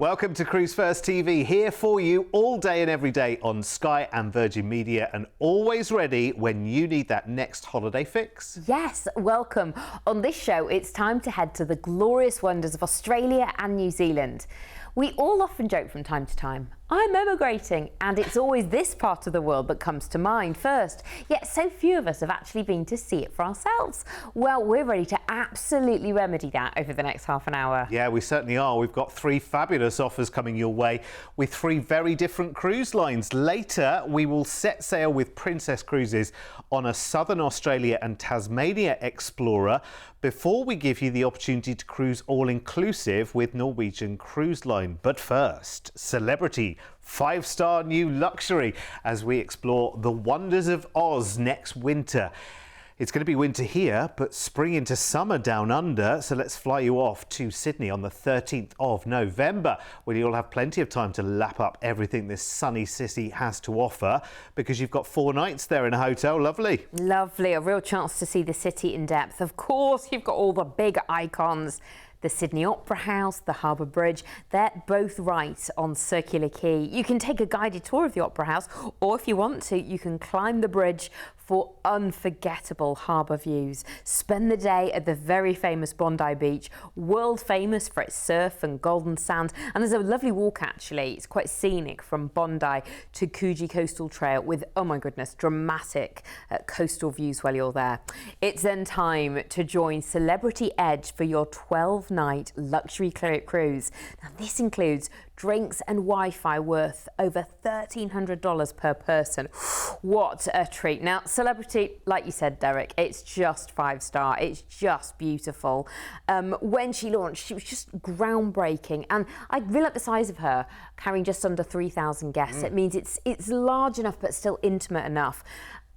Welcome to Cruise1st TV, here for you all day and every day on Sky and Virgin Media, and always ready when you need that next holiday fix. Yes, welcome. On this show, it's time to head to the glorious wonders of Australia and New Zealand. We all often joke from time to time, I'm emigrating, and it's always this part of the world that comes to mind first. Yet so few of us have actually been to see it for ourselves. Well, we're ready to absolutely remedy that over the next half an hour. Yeah, we certainly are. We've got three fabulous offers coming your way with three very different cruise lines. Later, we will set sail with Princess Cruises on a Southern Australia and Tasmania Explorer before we give you the opportunity to cruise all-inclusive with Norwegian Cruise Line. But first, celebrity, five-star new luxury as we explore the wonders of Oz next winter. It's going to be winter here, but spring into summer down under. So let's fly you off to Sydney on the 13th of November, where you'll have plenty of time to lap up everything this sunny city has to offer, because you've got 4 nights there in a hotel. Lovely. Lovely. A real chance to see the city in depth. Of course, you've got all the big icons. The Sydney Opera House, the Harbour Bridge, they're both right on Circular Quay. You can take a guided tour of the Opera House, or if you want to, you can climb the bridge for unforgettable harbour views. Spend the day at the very famous Bondi Beach, world famous for its surf and golden sand. And there's a lovely walk actually, it's quite scenic, from Bondi to Coogee Coastal Trail with, oh my goodness, dramatic coastal views while you're there. It's then time to join Celebrity Edge for your 12-night luxury cruise. Now this includes drinks and Wi-Fi worth over $1,300 per person. What a treat. Now, Celebrity, like you said, Derek, it's just 5-star. It's just beautiful. When she launched, she was just groundbreaking. And I really like the size of her, carrying just under 3,000 guests. It means it's large enough, but still intimate enough.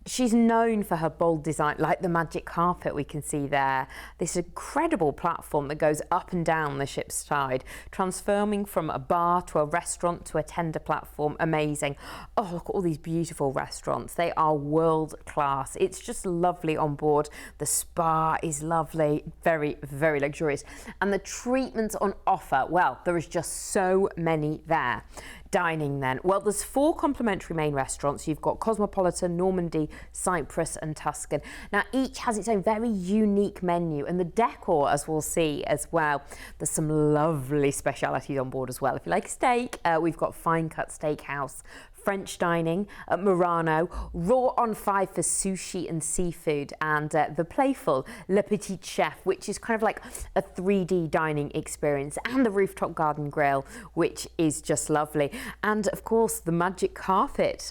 She's known for her bold design, like the magic carpet we can see there. This incredible platform that goes up and down the ship's side, transforming from a bar to a restaurant to a tender platform. Amazing. Oh, look at all these beautiful restaurants. They are world class. It's just lovely on board. The spa is lovely, very, very luxurious. And the treatments on offer, well, there is just so many there. Dining then, well, there's 4 complimentary main restaurants. You've got Cosmopolitan, Normandy, Cyprus and Tuscan. Now each has its own very unique menu, and the decor, as we'll see as well. There's some lovely specialities on board as well. If you like steak, we've got Fine Cut Steakhouse, French dining at Murano, Raw on 5 for sushi and seafood, and the playful Le Petit Chef, which is kind of like a 3D dining experience, and the rooftop garden grill, which is just lovely. And of course, the magic carpet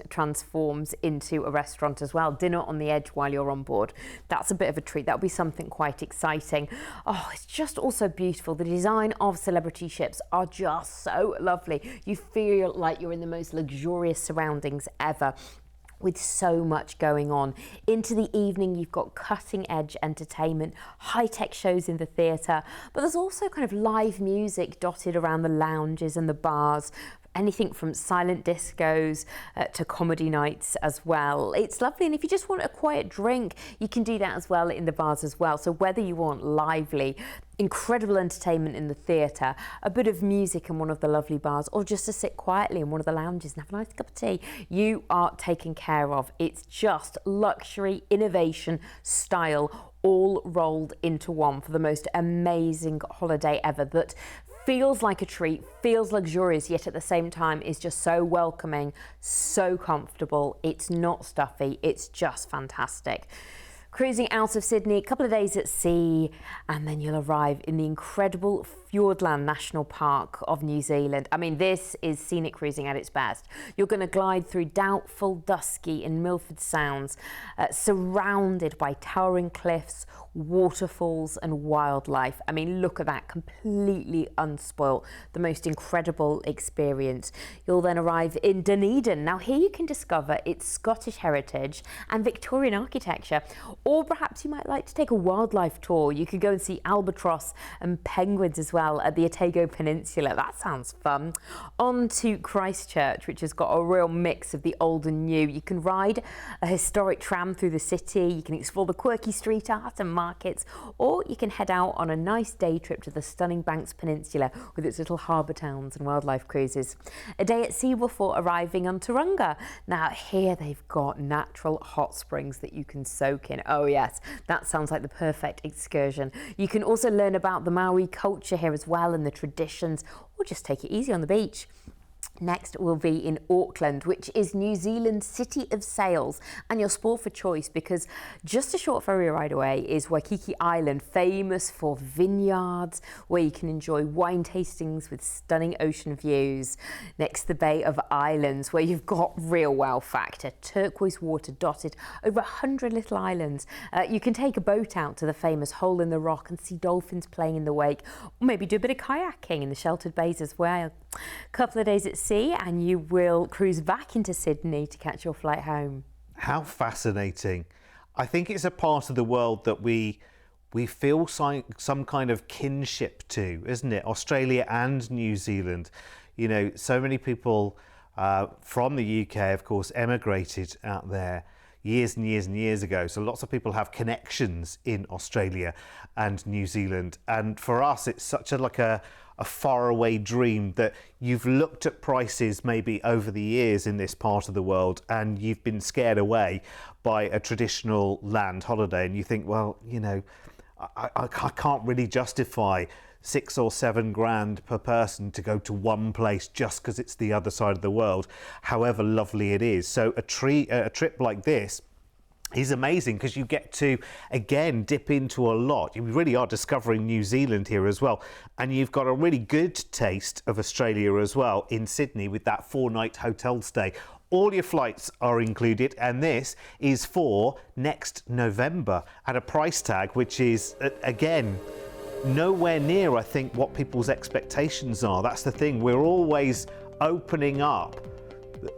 transforms into a restaurant as well. Dinner on the edge while you're on board. That's a bit of a treat. That'll be something quite exciting. Oh, it's just also beautiful. The design of Celebrity ships are just so lovely. You feel like you're in the most luxurious surroundings ever, with so much going on. Into the evening, you've got cutting-edge entertainment, high-tech shows in the theatre, but there's also kind of live music dotted around the lounges and the bars. Anything from silent discos to comedy nights as well. It's lovely, and if you just want a quiet drink, you can do that as well in the bars as well. So whether you want lively, incredible entertainment in the theatre, a bit of music in one of the lovely bars, or just to sit quietly in one of the lounges and have a nice cup of tea, you are taken care of. It's just luxury, innovation, style, all rolled into one for the most amazing holiday ever that feels like a treat, feels luxurious, yet at the same time is just so welcoming, so comfortable. It's not stuffy, it's just fantastic. Cruising out of Sydney, a couple of days at sea, and then you'll arrive in the incredible Fiordland National Park of New Zealand. I mean, this is scenic cruising at its best. You're going to glide through Doubtful, Dusky and Milford Sounds, surrounded by towering cliffs, waterfalls and wildlife. I mean, look at that, completely unspoilt, the most incredible experience. You'll then arrive in Dunedin. Now here you can discover its Scottish heritage and Victorian architecture, or perhaps you might like to take a wildlife tour. You could go and see albatross and penguins as well. well at the Otago Peninsula. That sounds fun. On to Christchurch, which has got a real mix of the old and new. You can ride a historic tram through the city, you can explore the quirky street art and markets, or you can head out on a nice day trip to the stunning Banks Peninsula with its little harbour towns and wildlife cruises. A day at sea before arriving on Tauranga. Now here they've got natural hot springs that you can soak in. Oh yes, that sounds like the perfect excursion. You can also learn about the Maori culture here as well and the traditions, or just take it easy on the beach. Next will be in Auckland, which is New Zealand's city of sails, and you're spoiled for choice because just a short ferry ride away is Waikiki Island, famous for vineyards where you can enjoy wine tastings with stunning ocean views. Next, the Bay of Islands, where you've got real wow factor, turquoise water dotted over 100 little islands. You can take a boat out to the famous Hole in the Rock and see dolphins playing in the wake, or maybe do a bit of kayaking in the sheltered bays as well. A couple of days at sea and you will cruise back into Sydney to catch your flight home. How fascinating. I think it's a part of the world that we feel some kind of kinship to, isn't it? Australia and New Zealand. You know, so many people from the UK, of course, emigrated out there years and years and years ago. So lots of people have connections in Australia and New Zealand. And for us, it's such a faraway dream that you've looked at prices maybe over the years in this part of the world and you've been scared away by a traditional land holiday and you think, well, you know, I can't really justify $6 or $7 grand per person to go to one place just because it's the other side of the world, however lovely it is. So a trip like this is amazing because you get to, again, dip into a lot. You really are discovering New Zealand here as well. And you've got a really good taste of Australia as well in Sydney with that 4-night hotel stay. All your flights are included, and this is for next November at a price tag which is, again, nowhere near, I think, what people's expectations are. That's the thing. We're always opening up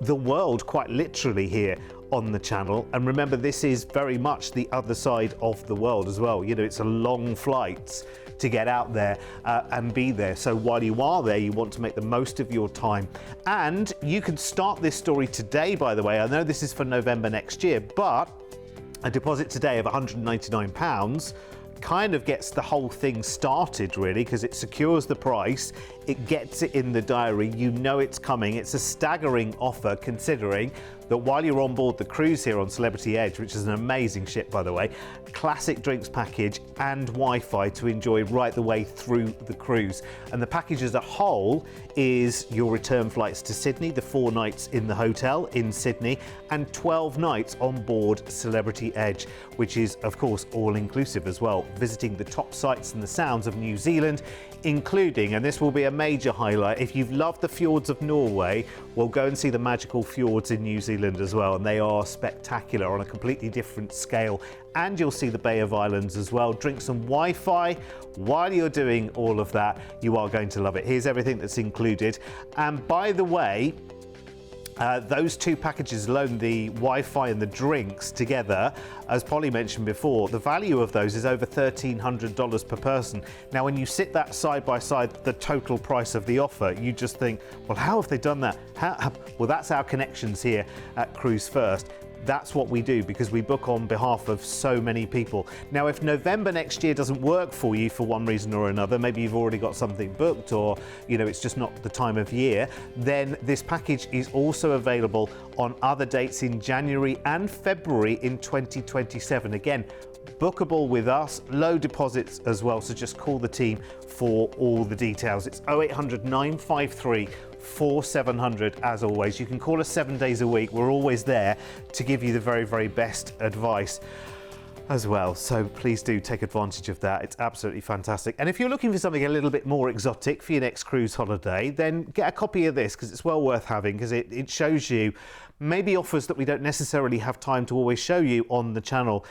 the world quite literally here on the channel, and remember, this is very much the other side of the world as well. You know, it's a long flight to get out there and be there. So while you are there, you want to make the most of your time. And you can start this story today, by the way. I know this is for November next year, but a deposit today of £199 kind of gets the whole thing started, really, because it secures the price, it gets it in the diary, you know it's coming. It's a staggering offer considering that while you're on board the cruise here on Celebrity Edge, which is an amazing ship, by the way, classic drinks package and Wi-Fi to enjoy right the way through the cruise. And the package as a whole is your return flights to Sydney, the 4 nights in the hotel in Sydney, and 12 nights on board Celebrity Edge, which is, of course, all-inclusive as well, visiting the top sights and the sounds of New Zealand, including, and this will be a major highlight, if you've loved the fjords of Norway, well, go and see the magical fjords in New Zealand as well, and they are spectacular on a completely different scale. And you'll see the Bay of Islands as well. Drink some Wi-Fi while you're doing all of that. You are going to love it. Here's everything that's included. And by the way, those two packages alone, the Wi-Fi and the drinks together, as Polly mentioned before, the value of those is over $1,300 per person. Now, when you sit that side by side, the total price of the offer, you just think, well, how have they done that? Well, that's our connections here at Cruise1st. That's what we do because we book on behalf of so many people. Now, if November next year doesn't work for you for one reason or another, maybe you've already got something booked or, you know, it's just not the time of year, then this package is also available on other dates in January and February in 2027. Again, bookable with us, low deposits as well, so just call the team for all the details. It's 0800 953 4700 as always. You can call us 7 days a week. We're always there to give you the very, very best advice as well. So please do take advantage of that. It's absolutely fantastic. And if you're looking for something a little bit more exotic for your next cruise holiday, then get a copy of this because it's well worth having because it shows you maybe offers that we don't necessarily have time to always show you on the channel.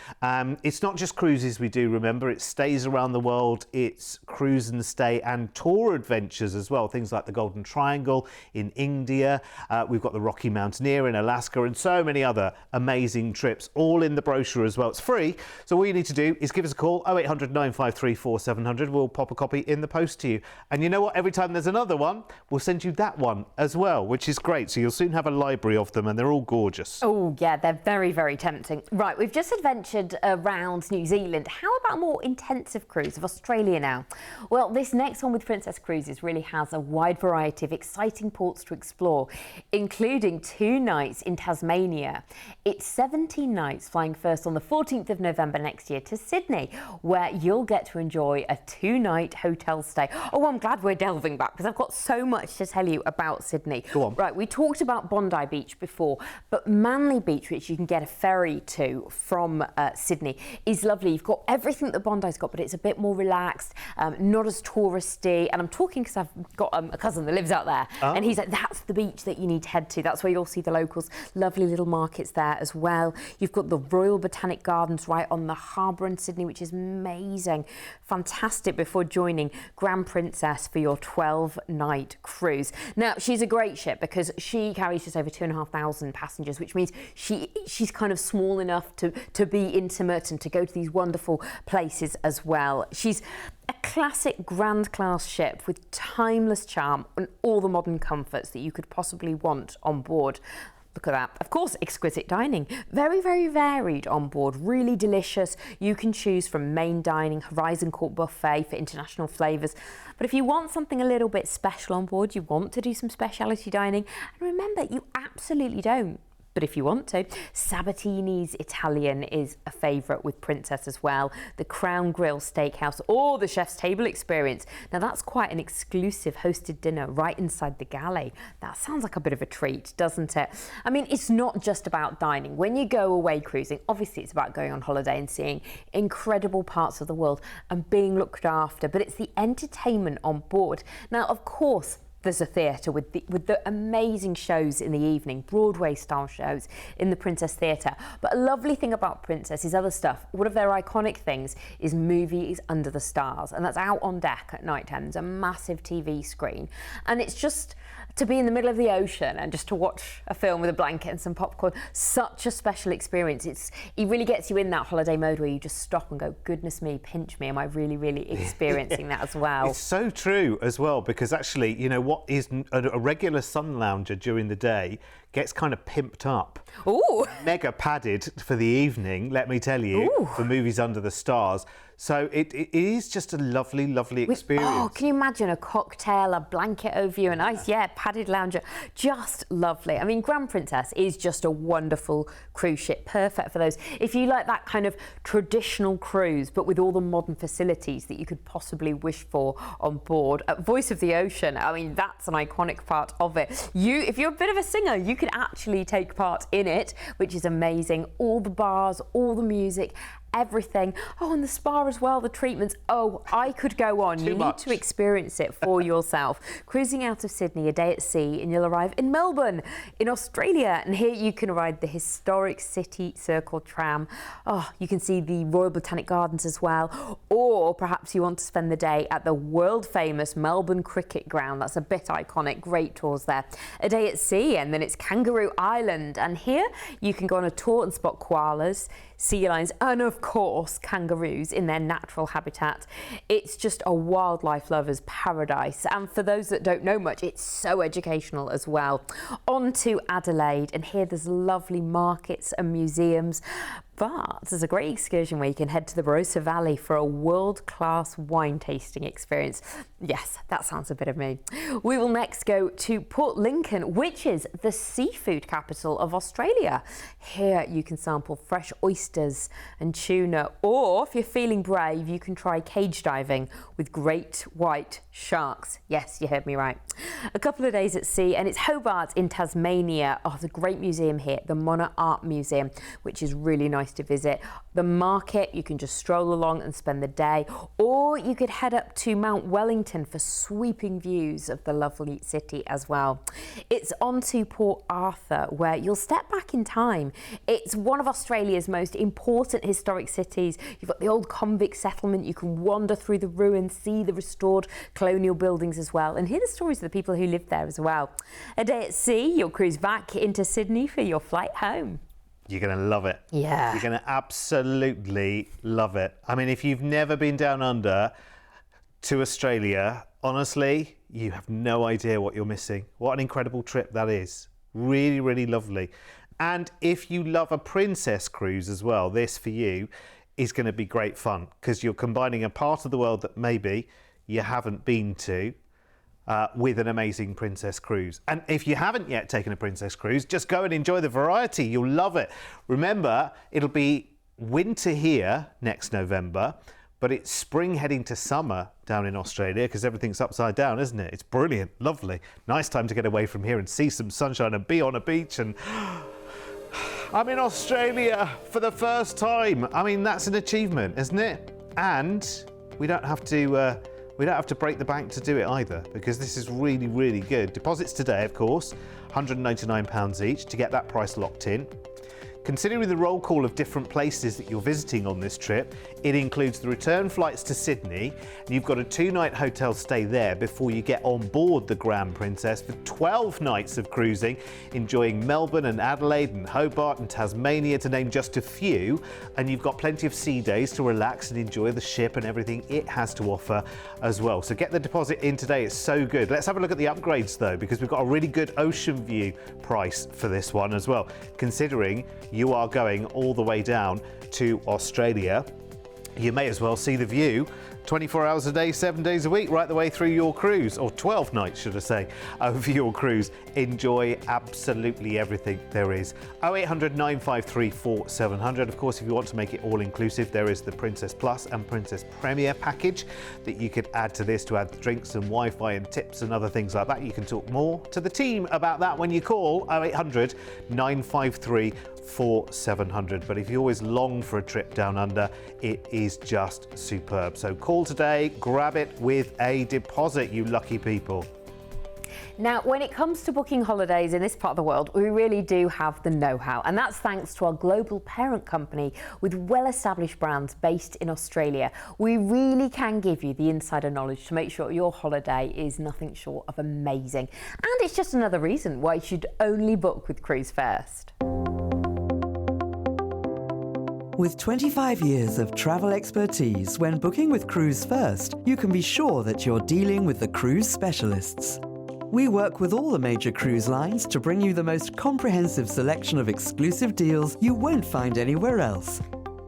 It's not just cruises we do, remember, it's stays around the world, it's cruise and stay and tour adventures as well, things like the Golden Triangle in India, we've got the Rocky Mountaineer in Alaska, and so many other amazing trips, all in the brochure as well. It's free, so all you need to do is give us a call, 0800 953 4700. We'll pop a copy in the post to you. And you know what? Every time there's another one, we'll send you that one as well, which is great. So you'll soon have a library of them, and they're all gorgeous. Oh, yeah, they're very, very tempting. Right, we've just adventured around New Zealand. How about a more intensive cruise of Australia now? Well, this next one with Princess Cruises really has a wide variety of exciting ports to explore, including 2 nights in Tasmania. It's 17 nights, flying first on the 14th of November next year to Sydney, where you'll get to enjoy a 2-night hotel stay. Oh, I'm glad we're delving back because I've got so much to tell you about Sydney. Go on. Right, we talked about Bondi Beach before, but Manly Beach, which you can get a ferry to from Sydney, is lovely. You've got everything that Bondi's got, but it's a bit more relaxed, not as touristy. And I'm talking because I've got a cousin that lives out there, and he's like, that's the beach that you need to head to. That's where you'll see the locals. Lovely little markets there as well. You've got the Royal Botanic Gardens right on the harbour in Sydney, which is amazing. Fantastic before joining Grand Princess for your 12-night cruise. Now, she's a great ship because she carries just over 2,500 passengers, which means she's kind of small enough to be intimate and to go to these wonderful places as well. She's a classic grand class ship with timeless charm and all the modern comforts that you could possibly want on board. Look at that. Of course, exquisite dining. Very, very varied on board. Really delicious. You can choose from main dining, Horizon Court buffet for international flavours. But if you want something a little bit special on board, you want to do some speciality dining, and remember, you absolutely don't. But if you want to, Sabatini's Italian is a favourite with Princess as well. The Crown Grill Steakhouse or the Chef's Table experience. Now that's quite an exclusive hosted dinner right inside the galley. That sounds like a bit of a treat, doesn't it? I mean, it's not just about dining. When you go away cruising, obviously it's about going on holiday and seeing incredible parts of the world and being looked after, but it's the entertainment on board. Now, of course, there's a theatre with the amazing shows in the evening, Broadway-style shows in the Princess Theatre. But a lovely thing about Princess is other stuff. One of their iconic things is Movies Under the Stars, and that's out on deck at night time. There's a massive TV screen, and it's just to be in the middle of the ocean and just to watch a film with a blanket and some popcorn. Such a special experience. It really gets you in that holiday mode where you just stop and go, goodness me, pinch me. Am I really, really experiencing that as well? It's so true as well, because actually, you know, what is a regular sun lounger during the day gets kind of pimped up. Ooh. Mega padded for the evening, let me tell you, Ooh. for Movies Under the Stars. So it is just a lovely, lovely experience. Oh, can you imagine a cocktail, a blanket over you, a nice, padded lounger. Just lovely. I mean, Grand Princess is just a wonderful cruise ship, perfect for those. If you like that kind of traditional cruise, but with all the modern facilities that you could possibly wish for on board. At Voice of the Ocean, I mean, that's an iconic part of it. If you're a bit of a singer, you could actually take part in it, which is amazing. All the bars, all the music, everything. Oh, and the spa as well, the treatments. Oh, I could go on. You need to experience it for yourself. Cruising out of Sydney, a day at sea, and you'll arrive in Melbourne, in Australia. And here you can ride the historic City Circle tram. Oh, you can see the Royal Botanic Gardens as well. Or perhaps you want to spend the day at the world famous Melbourne Cricket Ground. That's a bit iconic. Great tours there. A day at sea, and then it's Kangaroo Island. And here you can go on a tour and spot koalas, sea lions, and of course kangaroos in their natural habitat. It's just a wildlife lover's paradise, and for those that don't know much, it's so educational as well. On to Adelaide, and here there's lovely markets and museums. But there's a great excursion where you can head to the Barossa Valley for a world-class wine tasting experience. Yes, that sounds a bit of me. We will next go to Port Lincoln, which is the seafood capital of Australia. Here you can sample fresh oysters and tuna, or if you're feeling brave, you can try cage diving with great white sharks. Yes, you heard me right. A couple of days at sea, and it's Hobart in Tasmania. Oh, there's a great museum here, the Monarch Art Museum, which is really nice nice to visit. The market, you can just stroll along and spend the day, or you could head up to Mount Wellington for sweeping views of the lovely city as well. It's on to Port Arthur, where you'll step back in time. It's one of Australia's most important historic cities. You've got the old convict settlement. You can wander through the ruins, see the restored colonial buildings as well, and hear the stories of the people who lived there as well. A day at sea, you'll cruise back into Sydney for your flight home. You're going to love it. Yeah. You're going to absolutely love it. I mean, if you've never been down under to Australia, honestly, you have no idea what you're missing. What an incredible trip that is. Really, really lovely. And if you love a princess cruise as well, this for you is going to be great fun, because you're combining a part of the world that maybe you haven't been to with an amazing princess cruise. And if you haven't yet taken a princess cruise, just go and enjoy the variety. You'll love it. Remember, it'll be winter here next November, but it's spring heading to summer down in Australia, because everything's upside down, isn't it? It's brilliant, lovely. Nice time to get away from here and see some sunshine and be on a beach. And I'm in Australia for the first time. I mean, that's an achievement, isn't it? And we don't have to break the bank to do it either, because this is really, really good. Deposits today, of course, £199 each to get that price locked in. Considering the roll call of different places that you're visiting on this trip, it includes the return flights to Sydney, and you've got a 2-night hotel stay there before you get on board the Grand Princess for 12 nights of cruising, enjoying Melbourne and Adelaide and Hobart and Tasmania, to name just a few. And you've got plenty of sea days to relax and enjoy the ship and everything it has to offer as well. So get the deposit in today, it's so good. Let's have a look at the upgrades though, because we've got a really good ocean view price for this one as well, considering you are going all the way down to Australia. You may as well see the view 24 hours a day, 7 days a week, right the way through your cruise, or 12 nights, should I say, over your cruise. Enjoy absolutely everything there is. 0800 953 4700. Of course, if you want to make it all inclusive, there is the Princess Plus and Princess Premier package that you could add to this to add drinks and Wi-Fi and tips and other things like that. You can talk more to the team about that when you call 0800 953 4700. But if you always long for a trip down under, it is just superb. So call today, grab it with a deposit, you lucky people. Now, when it comes to booking holidays in this part of the world, we really do have the know-how, and that's thanks to our global parent company with well-established brands based in Australia. We really can give you the insider knowledge to make sure your holiday is nothing short of amazing. And it's just another reason why you should only book with Cruise1st. With 25 years of travel expertise, when booking with Cruise1st, you can be sure that you're dealing with the cruise specialists. We work with all the major cruise lines to bring you the most comprehensive selection of exclusive deals you won't find anywhere else.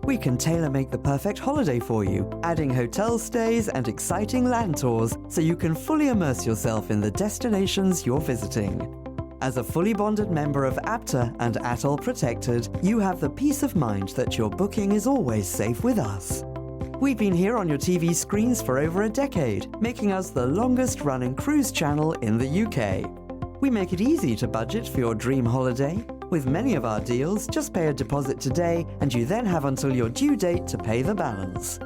We can tailor-make the perfect holiday for you, adding hotel stays and exciting land tours so you can fully immerse yourself in the destinations you're visiting. As a fully bonded member of APTA and ATOL Protected, you have the peace of mind that your booking is always safe with us. We've been here on your TV screens for over a decade, making us the longest-running cruise channel in the UK. We make it easy to budget for your dream holiday. With many of our deals, just pay a deposit today and you then have until your due date to pay the balance.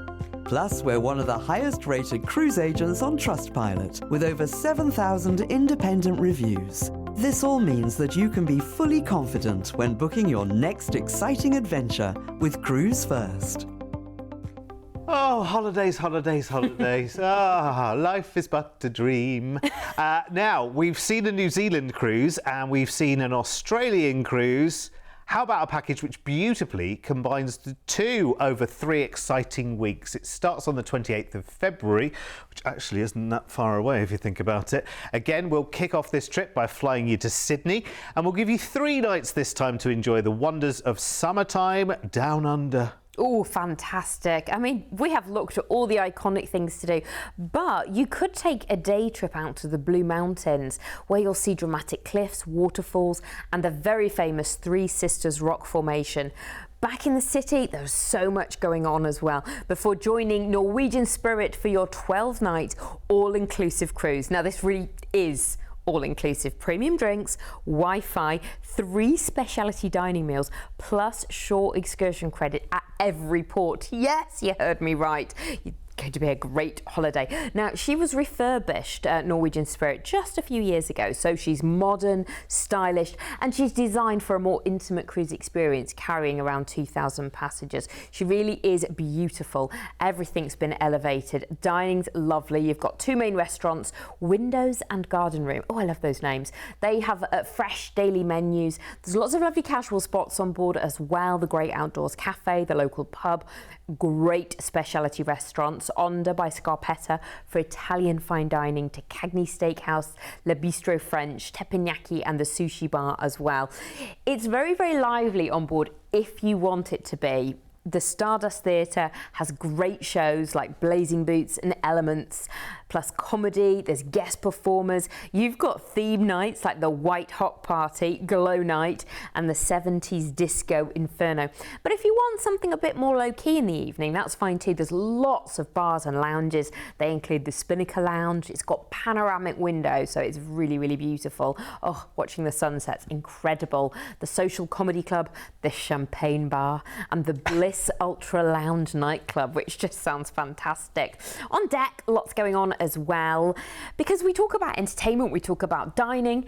Plus, we're one of the highest-rated cruise agents on Trustpilot, with over 7,000 independent reviews. This all means that you can be fully confident when booking your next exciting adventure with Cruise1st. Oh, holidays, holidays, holidays. Life is but a dream. Now, we've seen a New Zealand cruise and we've seen an Australian cruise. How about a package which beautifully combines the two over 3 exciting weeks? It starts on the 28th of February, which actually isn't that far away if you think about it. Again, we'll kick off this trip by flying you to Sydney, and we'll give you 3 nights this time to enjoy the wonders of summertime down under. Oh, fantastic. I mean, we have looked at all the iconic things to do, but you could take a day trip out to the Blue Mountains, where you'll see dramatic cliffs, waterfalls, and the very famous Three Sisters rock formation. Back in the city, there's so much going on as well, before joining Norwegian Spirit for your 12-night all-inclusive cruise. Now, this really is All-inclusive premium drinks, Wi-Fi, 3 specialty dining meals, plus shore excursion credit at every port. Yes, you heard me right. Going to be a great holiday. Now, she was refurbished at Norwegian Spirit just a few years ago, so she's modern, stylish, and she's designed for a more intimate cruise experience, carrying around 2,000 passengers. She really is beautiful. Everything's been elevated. Dining's lovely. You've got 2 main restaurants, windows and garden room. Oh, I love those names. They have fresh daily menus. There's lots of lovely casual spots on board as well. The Great Outdoors Cafe, the local pub, great specialty restaurants. Onda by Scarpetta for Italian fine dining, to Cagney Steakhouse, Le Bistro French, Teppanyaki and the Sushi Bar as well. It's very, very lively on board if you want it to be. The Stardust Theatre has great shows like Blazing Boots and Elements, plus comedy, there's guest performers. You've got theme nights like the White Hot Party, Glow Night and the 70s Disco Inferno. But if you want something a bit more low-key in the evening, that's fine too. There's lots of bars and lounges. They include the Spinnaker Lounge. It's got panoramic windows, so it's really, really beautiful. Oh, watching the sunsets, incredible. The Social Comedy Club, the Champagne Bar and the Bliss Ultra Lounge nightclub, which just sounds fantastic. On deck, lots going on as well, because we talk about entertainment, we talk about dining.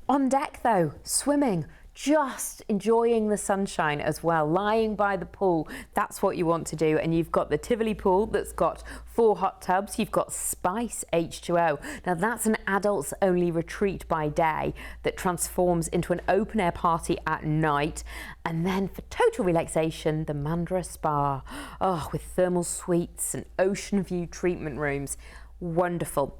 On deck though, swimming, just enjoying the sunshine as well, lying by the pool. That's what you want to do. And you've got the Tivoli pool that's got 4 hot tubs. You've got Spice H2O. Now that's an adults only retreat by day that transforms into an open air party at night. And then for total relaxation, the Mandra Spa. Oh, with thermal suites and ocean view treatment rooms. Wonderful.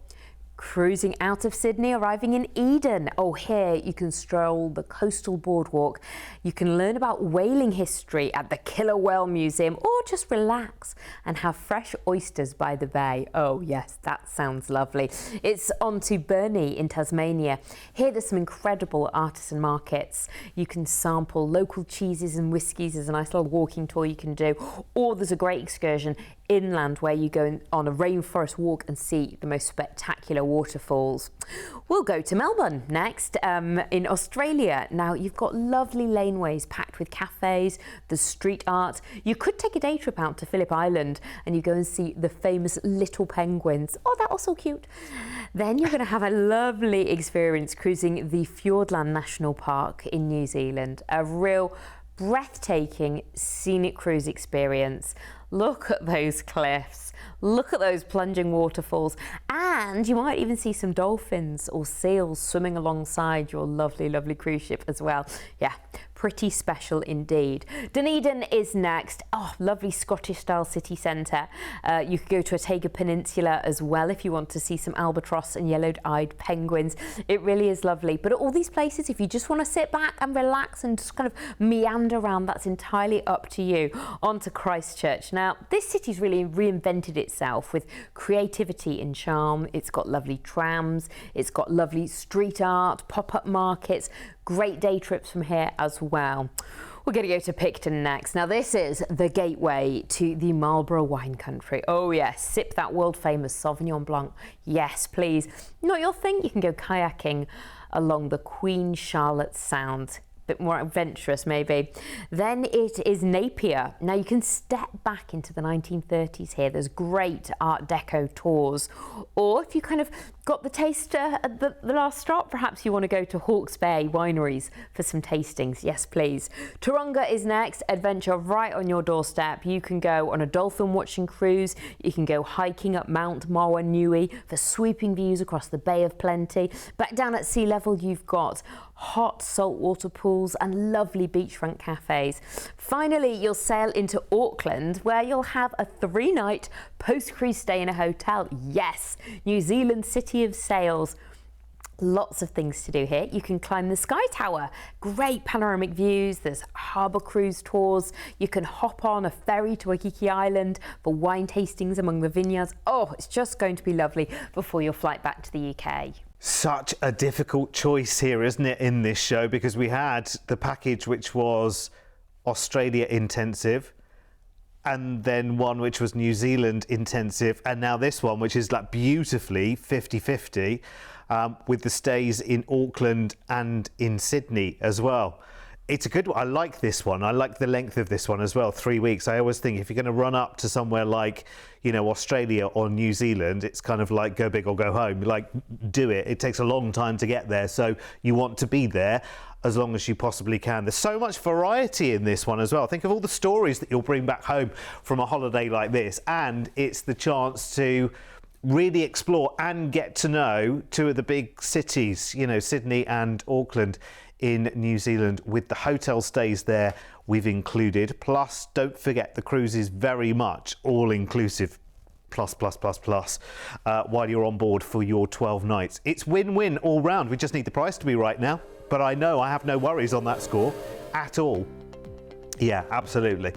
Cruising out of Sydney, arriving in Eden. Oh, here you can stroll the coastal boardwalk. You can learn about whaling history at the Killer Whale Museum, or just relax and have fresh oysters by the bay. Oh yes, that sounds lovely. It's on to Burnie in Tasmania. Here there's some incredible artisan markets. You can sample local cheeses and whiskies. There's a nice little walking tour you can do, or there's a great excursion inland where you go on a rainforest walk and see the most spectacular waterfalls. We'll go to Melbourne next, in Australia. Now you've got lovely laneways packed with cafes, the street art. You could take a day trip out to Phillip Island and you go and see the famous little penguins. Oh, that was so cute. Then you're going to have a lovely experience cruising the Fiordland National Park in New Zealand. A real breathtaking scenic cruise experience. Look at those cliffs, look at those plunging waterfalls, and you might even see some dolphins or seals swimming alongside your lovely, lovely cruise ship as well. Yeah, pretty special indeed. Dunedin is next. Oh, lovely Scottish style city centre. You could go to Otago Peninsula as well if you want to see some albatross and yellow-eyed penguins. It really is lovely. But at all these places, if you just want to sit back and relax and just kind of meander around, that's entirely up to you. On to Christchurch. Now, this city's really reinvented itself with creativity and charm. It's got lovely trams, it's got lovely street art, pop-up markets, great day trips from here as well. We're going to go to Picton next. Now this is the gateway to the Marlborough wine country. Oh yes, sip that world famous Sauvignon Blanc. Yes, please. Not your thing? You can go kayaking along the Queen Charlotte Sound. Bit more adventurous maybe. Then it is Napier. Now you can step back into the 1930s here. There's great Art Deco tours. Or if you kind of got the taste at the last stop, perhaps you want to go to Hawke's Bay Wineries for some tastings. Yes, please. Taronga is next. Adventure right on your doorstep. You can go on a dolphin watching cruise. You can go hiking up Mount Mawanui for sweeping views across the Bay of Plenty. Back down at sea level, you've got hot saltwater pools and lovely beachfront cafes. Finally, you'll sail into Auckland, where you'll have a 3-night post-cruise stay in a hotel. Yes, New Zealand City of Sails. Lots of things to do here. You can climb the Sky Tower, great panoramic views. There's harbour cruise tours. You can hop on a ferry to Waikiki Island for wine tastings among the vineyards. Oh, it's just going to be lovely before your flight back to the UK. Such a difficult choice here, isn't it, in this show, because we had the package which was Australia intensive, and then one which was New Zealand intensive, and now this one which is like beautifully 50-50. with the stays in Auckland and in Sydney as well. It's a good one. I like this one. I like the length of this one as well, 3 weeks. I always think if you're going to run up to somewhere like, you know, Australia or New Zealand, it's kind of like go big or go home. Like, do it. It takes a long time to get there, so you want to be there as long as you possibly can. There's so much variety in this one as well. Think of all the stories that you'll bring back home from a holiday like this, and it's the chance to really explore and get to know two of the big cities, you know, Sydney and Auckland in New Zealand, with the hotel stays there we've included. Plus, don't forget, the cruise is very much all-inclusive, plus, while you're on board for your 12 nights. It's win-win all round. We just need the price to be right now. But I know I have no worries on that score at all. Yeah, absolutely.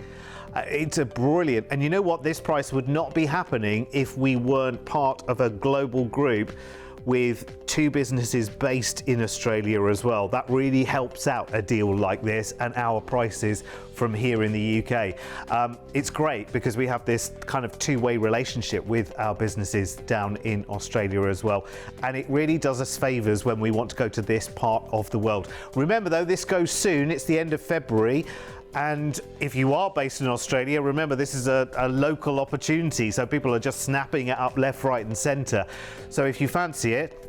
It's a brilliant, and you know what? This price would not be happening if we weren't part of a global group with two businesses based in Australia as well. That really helps out a deal like this and our prices from here in the UK. It's great because we have this kind of two-way relationship with our businesses down in Australia as well. And it really does us favours when we want to go to this part of the world. Remember though, this goes soon. It's the end of February. And if you are based in Australia, remember this is a local opportunity, so people are just snapping it up left, right and centre. So if you fancy it,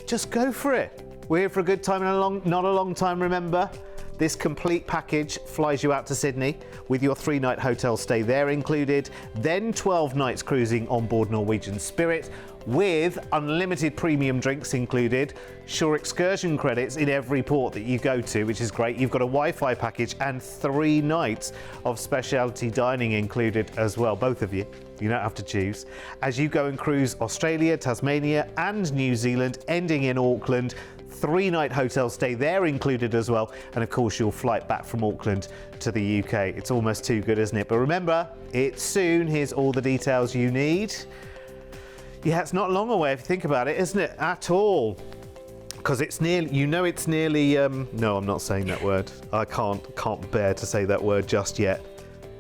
just go for it. We're here for a good time and not a long time, remember. This complete package flies you out to Sydney with your 3-night hotel stay there included, then 12 nights cruising on board Norwegian Spirit with unlimited premium drinks included, Shore excursion credits in every port that you go to, which is great. You've got a Wi-Fi package and 3 nights of specialty dining included as well, both of you. You don't have to choose. As you go and cruise Australia, Tasmania and New Zealand, ending in Auckland, 3-night hotel stay there included as well, and of course your flight back from Auckland to the UK. It's almost too good, isn't it? But remember, it's soon. Here's all the details you need. Yeah, it's not long away if you think about it, isn't it? At all. Because it's nearly, you know, it's nearly, no, I'm not saying that word. I can't bear to say that word just yet.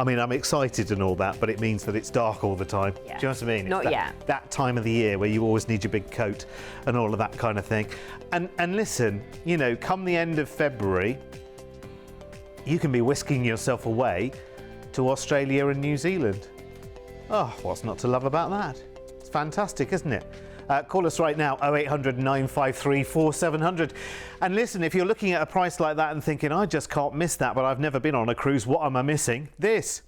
I mean, I'm excited and all that, but it means that it's dark all the time. Yeah. Do you know what I mean? Not it's yet. That time of the year where you always need your big coat and all of that kind of thing. And listen, you know, come the end of February, you can be whisking yourself away to Australia and New Zealand. Oh, what's not to love about that? It's fantastic, isn't it? Call us right now, 0800 953 4700. And listen, if you're looking at a price like that and thinking, I just can't miss that, but I've never been on a cruise, what am I missing? This.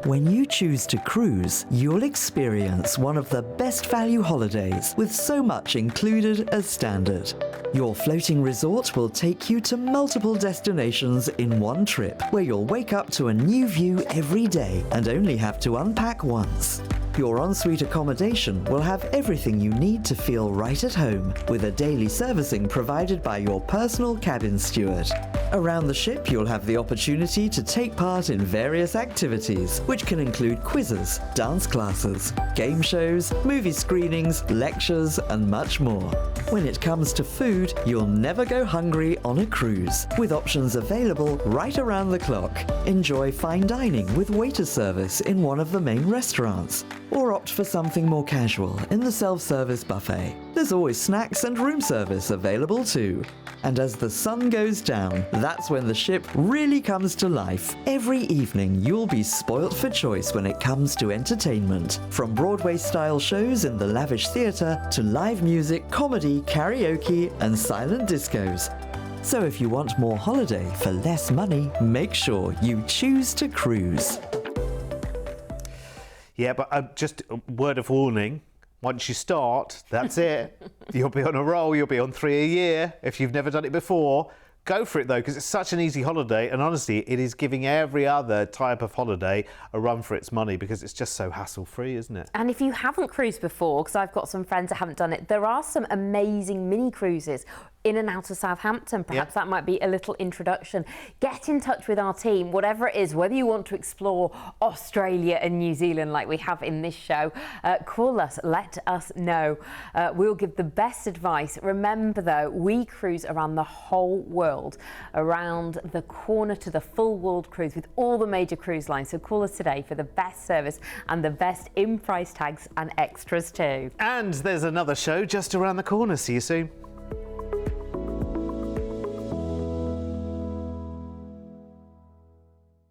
When you choose to cruise, you'll experience one of the best value holidays with so much included as standard. Your floating resort will take you to multiple destinations in one trip, where you'll wake up to a new view every day and only have to unpack once. Your ensuite accommodation will have everything you need to feel right at home, with a daily servicing provided by your personal cabin steward. Around the ship, you'll have the opportunity to take part in various activities, which can include quizzes, dance classes, game shows, movie screenings, lectures, and much more. When it comes to food, you'll never go hungry on a cruise, with options available right around the clock. Enjoy fine dining with waiter service in one of the main restaurants, or opt for something more casual in the self-service buffet. There's always snacks and room service available too. And as the sun goes down, that's when the ship really comes to life. Every evening, you'll be spoilt for choice when it comes to entertainment. From Broadway-style shows in the lavish theatre to live music, comedy, karaoke, and silent discos. So if you want more holiday for less money, make sure you choose to cruise. Yeah, but just a word of warning. Once you start, that's it. You'll be on a roll. You'll be on 3 a year. If you've never done it before, go for it though, because it's such an easy holiday. And honestly, it is giving every other type of holiday a run for its money, because it's just so hassle-free, isn't it? And if you haven't cruised before, because I've got some friends that haven't done it, there are some amazing mini cruises in and out of Southampton. Perhaps that might be a little introduction. Get in touch with our team, whatever it is, whether you want to explore Australia and New Zealand like we have in this show. Call us, let us know. We'll give the best advice. Remember though, we cruise around the whole world, around the corner to the full world cruise with all the major cruise lines. So call us today for the best service and the best in price tags and extras too. And there's another show just around the corner. See you soon.